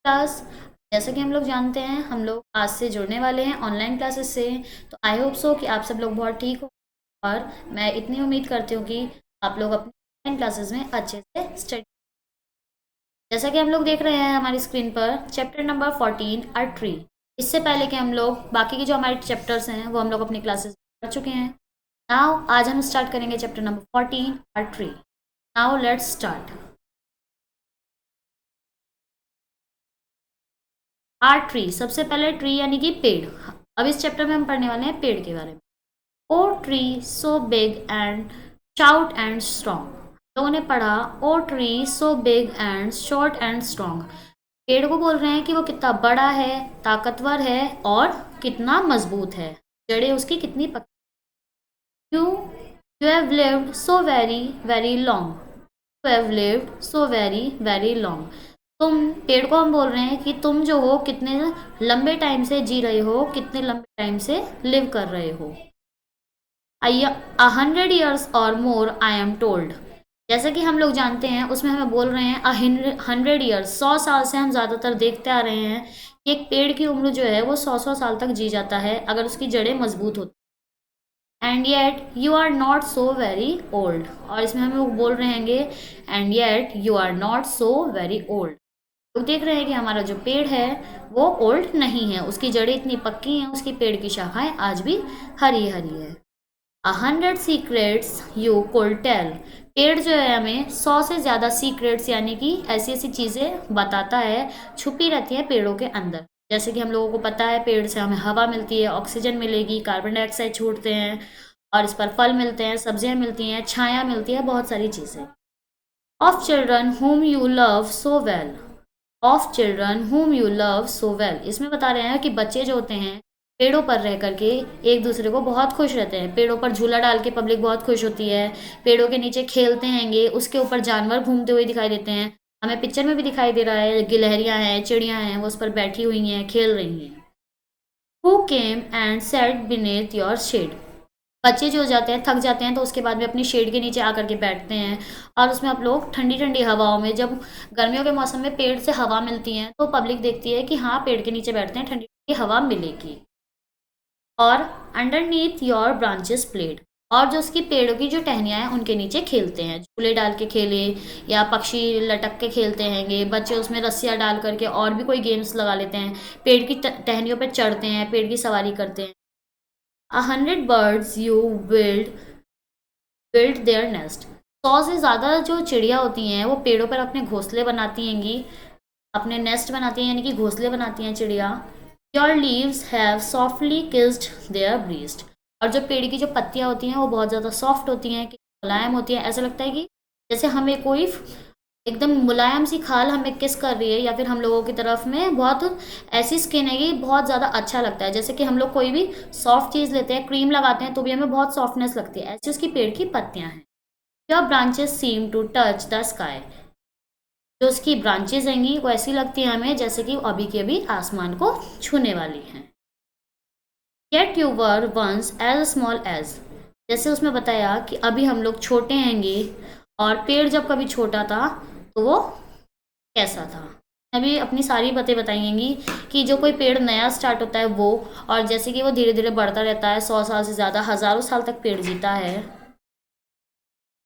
Class. जैसा कि हम लोग जानते हैं, हम लोग आज से जुड़ने वाले हैं ऑनलाइन क्लासेस से। तो आई होप सो कि आप सब लोग बहुत ठीक हो, और मैं इतनी उम्मीद करती हूँ कि आप लोग अपनी ऑनलाइन क्लासेस में अच्छे से स्टडी। जैसा कि हम लोग देख रहे हैं हमारी स्क्रीन पर चैप्टर नंबर 14 अ ट्री। इससे पहले कि हम लोग बाकी के जो हमारे चैप्टर्स हैं वो हम लोग अपनी क्लासेस कर चुके हैं। नाउ आज हम स्टार्ट करेंगे chapter number 14 a tree. Now let's start. आर ट्री, सबसे पहले ट्री यानी कि पेड़। अब इस चैप्टर में हम पढ़ने वाले हैं पेड़ के बारे में। O tree so big and shout and strong. लोगों ने पढ़ा O tree so big and short and strong. पेड़ को बोल रहे हैं कि वो कितना बड़ा है, ताकतवर है और कितना मजबूत है। जड़ें उसकी कितनी पक्की। You you have lived so very very long. You have lived so very very long. तुम, पेड़ को हम बोल रहे हैं कि तुम जो हो कितने लंबे टाइम से जी रहे हो, कितने लंबे टाइम से लिव कर रहे हो। 100 years और मोर आई एम टोल्ड। जैसा कि हम लोग जानते हैं उसमें हमें बोल रहे हैं 100 years, 100 साल से हम ज़्यादातर देखते आ रहे हैं कि एक पेड़ की उम्र जो है वो 100 साल तक जी जाता है अगर उसकी जड़ें मजबूत होती। And yet you are not so very old. और इसमें हम लोग बोल रहे हैं and yet you are not so very old. लोग देख रहे हैं कि हमारा जो पेड़ है वो ओल्ड नहीं है, उसकी जड़ें इतनी पक्की हैं, उसकी पेड़ की शाखाएं आज भी हरी हरी है। 100 सीक्रेट्स यू कुड टेल। पेड़ जो है हमें 100 से ज़्यादा सीक्रेट्स यानी कि ऐसी ऐसी चीज़ें बताता है, छुपी रहती है पेड़ों के अंदर। जैसे कि हम लोगों को पता है पेड़ से हमें हवा मिलती है, ऑक्सीजन मिलेगी, कार्बन डाइऑक्साइड छूटते हैं, और इस पर फल मिलते हैं, सब्जियां मिलती हैं, छाया मिलती है, बहुत सारी चीज़ें। Of children whom you love so well. Of children whom you love so well, इसमें बता रहे हैं कि बच्चे जो होते हैं पेड़ों पर रह करके एक दूसरे को बहुत खुश रहते हैं। पेड़ों पर झूला डाल के पब्लिक बहुत खुश होती है, पेड़ों के नीचे खेलते हैंगे, उसके ऊपर जानवर घूमते हुए दिखाई देते हैं। हमें पिक्चर में भी दिखाई दे रहा है, गिलहरियां हैं, चिड़ियां हैं, वो उस पर बैठी हुई हैं, खेल रही हैं। Who came and set beneath your shade. बच्चे जो हो जाते हैं, थक जाते हैं, तो उसके बाद में अपनी शेड के नीचे आकर के बैठते हैं, और उसमें आप लोग ठंडी ठंडी हवाओं में, जब गर्मियों के मौसम में पेड़ से हवा मिलती है तो पब्लिक देखती है कि हाँ पेड़ के नीचे बैठते हैं, ठंडी ठंडी हवा मिलेगी। और अंडरनीथ योर ब्रांचेस प्लेड। और जो उसकी पेड़ों की जो टहनियाँ हैं उनके नीचे खेलते हैं, झूले डाल के खेले या पक्षी लटक के खेलते हैंगे, बच्चे उसमें रस्सियाँ डाल करके और भी कोई गेम्स लगा लेते हैं, पेड़ की टहनियों पर चढ़ते हैं, पेड़ की सवारी करते हैं। 100 birds you build their nest। 100 से ज़्यादा जो चिड़िया होती हैं वो पेड़ों पर अपने घोंसले बनाती हैंगी, अपने नेस्ट बनाती हैं यानी कि घोंसले बनाती हैं चिड़िया। Your leaves have softly kissed their breast. और जो पेड़ की जो पत्तियां होती हैं वो बहुत ज़्यादा सॉफ्ट होती हैं, कि मुलायम होती हैं, ऐसा लगता है कि जैसे हमें कोई एकदम मुलायम सी खाल हमें किस कर रही है, या फिर हम लोगों की तरफ में बहुत ऐसी स्किन है कि बहुत ज़्यादा अच्छा लगता है। जैसे कि हम लोग कोई भी सॉफ्ट चीज़ लेते हैं, क्रीम लगाते हैं, तो भी हमें बहुत सॉफ्टनेस लगती है, ऐसी उसकी पेड़ की पत्तियां हैं। Your branches seem to touch the sky. जो उसकी ब्रांचेस हैंगी वो ऐसी लगती हैं हमें जैसे कि अभी के अभी आसमान को छूने वाली हैं। Yet you were once as small as. जैसे उसमें बताया कि अभी हम लोग छोटे हैंगे, और पेड़ जब कभी छोटा था तो वो कैसा था। अभी अपनी सारी बातें बताएंगी कि जो कोई पेड़ नया स्टार्ट होता है वो, और जैसे कि वो धीरे धीरे बढ़ता रहता है, 100 साल से ज़्यादा, हज़ारों साल तक पेड़ जीता है।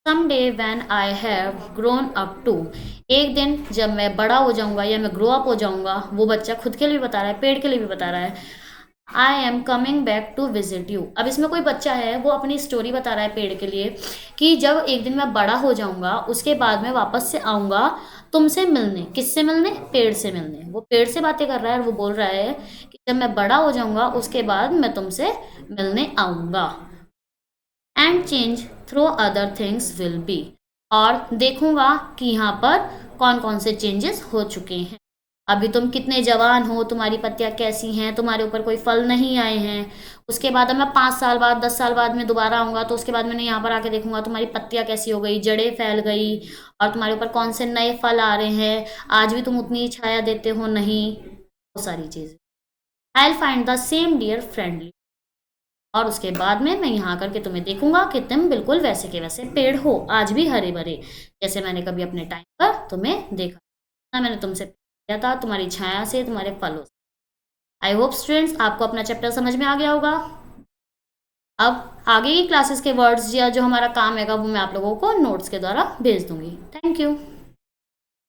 Some day when I have grown up too. एक दिन जब मैं बड़ा हो जाऊंगा या मैं ग्रो अप हो जाऊंगा, वो बच्चा खुद के लिए भी बता रहा है, पेड़ के लिए भी बता रहा है। I am coming back to visit you. अब इसमें कोई बच्चा है वो अपनी स्टोरी बता रहा है पेड़ के लिए, कि जब एक दिन मैं बड़ा हो जाऊंगा उसके बाद मैं वापस से आऊंगा तुमसे मिलने। किससे मिलने? पेड़ से मिलने। वो पेड़ से बातें कर रहा है और वो बोल रहा है कि जब मैं बड़ा हो जाऊंगा उसके बाद मैं तुमसे मिलने आऊंगा। And change through other things will be. और देखूंगा कि यहाँ पर कौन कौन से चेंजेस हो चुके हैं। अभी तुम कितने जवान हो, तुम्हारी पत्तियां कैसी हैं, तुम्हारे ऊपर कोई फल नहीं आए हैं। उसके बाद अब मैं 5 साल बाद, 10 साल बाद में दोबारा आऊंगा, तो उसके बाद मैंने यहाँ पर आके देखूंगा तुम्हारी पत्तियां कैसी हो गई, जड़ें फैल गई, और तुम्हारे ऊपर कौन से नए फल आ रहे हैं, आज भी तुम उतनी छाया देते हो नहीं, वो सारी चीजें। I will find the same dear friendly. और उसके बाद में मैं यहाँ करके तुम्हें देखूंगा कि तुम बिल्कुल वैसे के वैसे पेड़ हो, आज भी हरे भरे, जैसे मैंने कभी अपने टाइम पर तुम्हें देखा ना। मैंने तुमसे किया था तुम्हारी छाया से, तुम्हारे फलों से। आई होप स्टूडेंट्स आपको अपना चैप्टर समझ में आ गया होगा। अब आगे की क्लासेस के वर्ड्स या जो हमारा काम हैगा वो मैं आप लोगों को नोट्स के द्वारा भेज दूंगी। Thank you.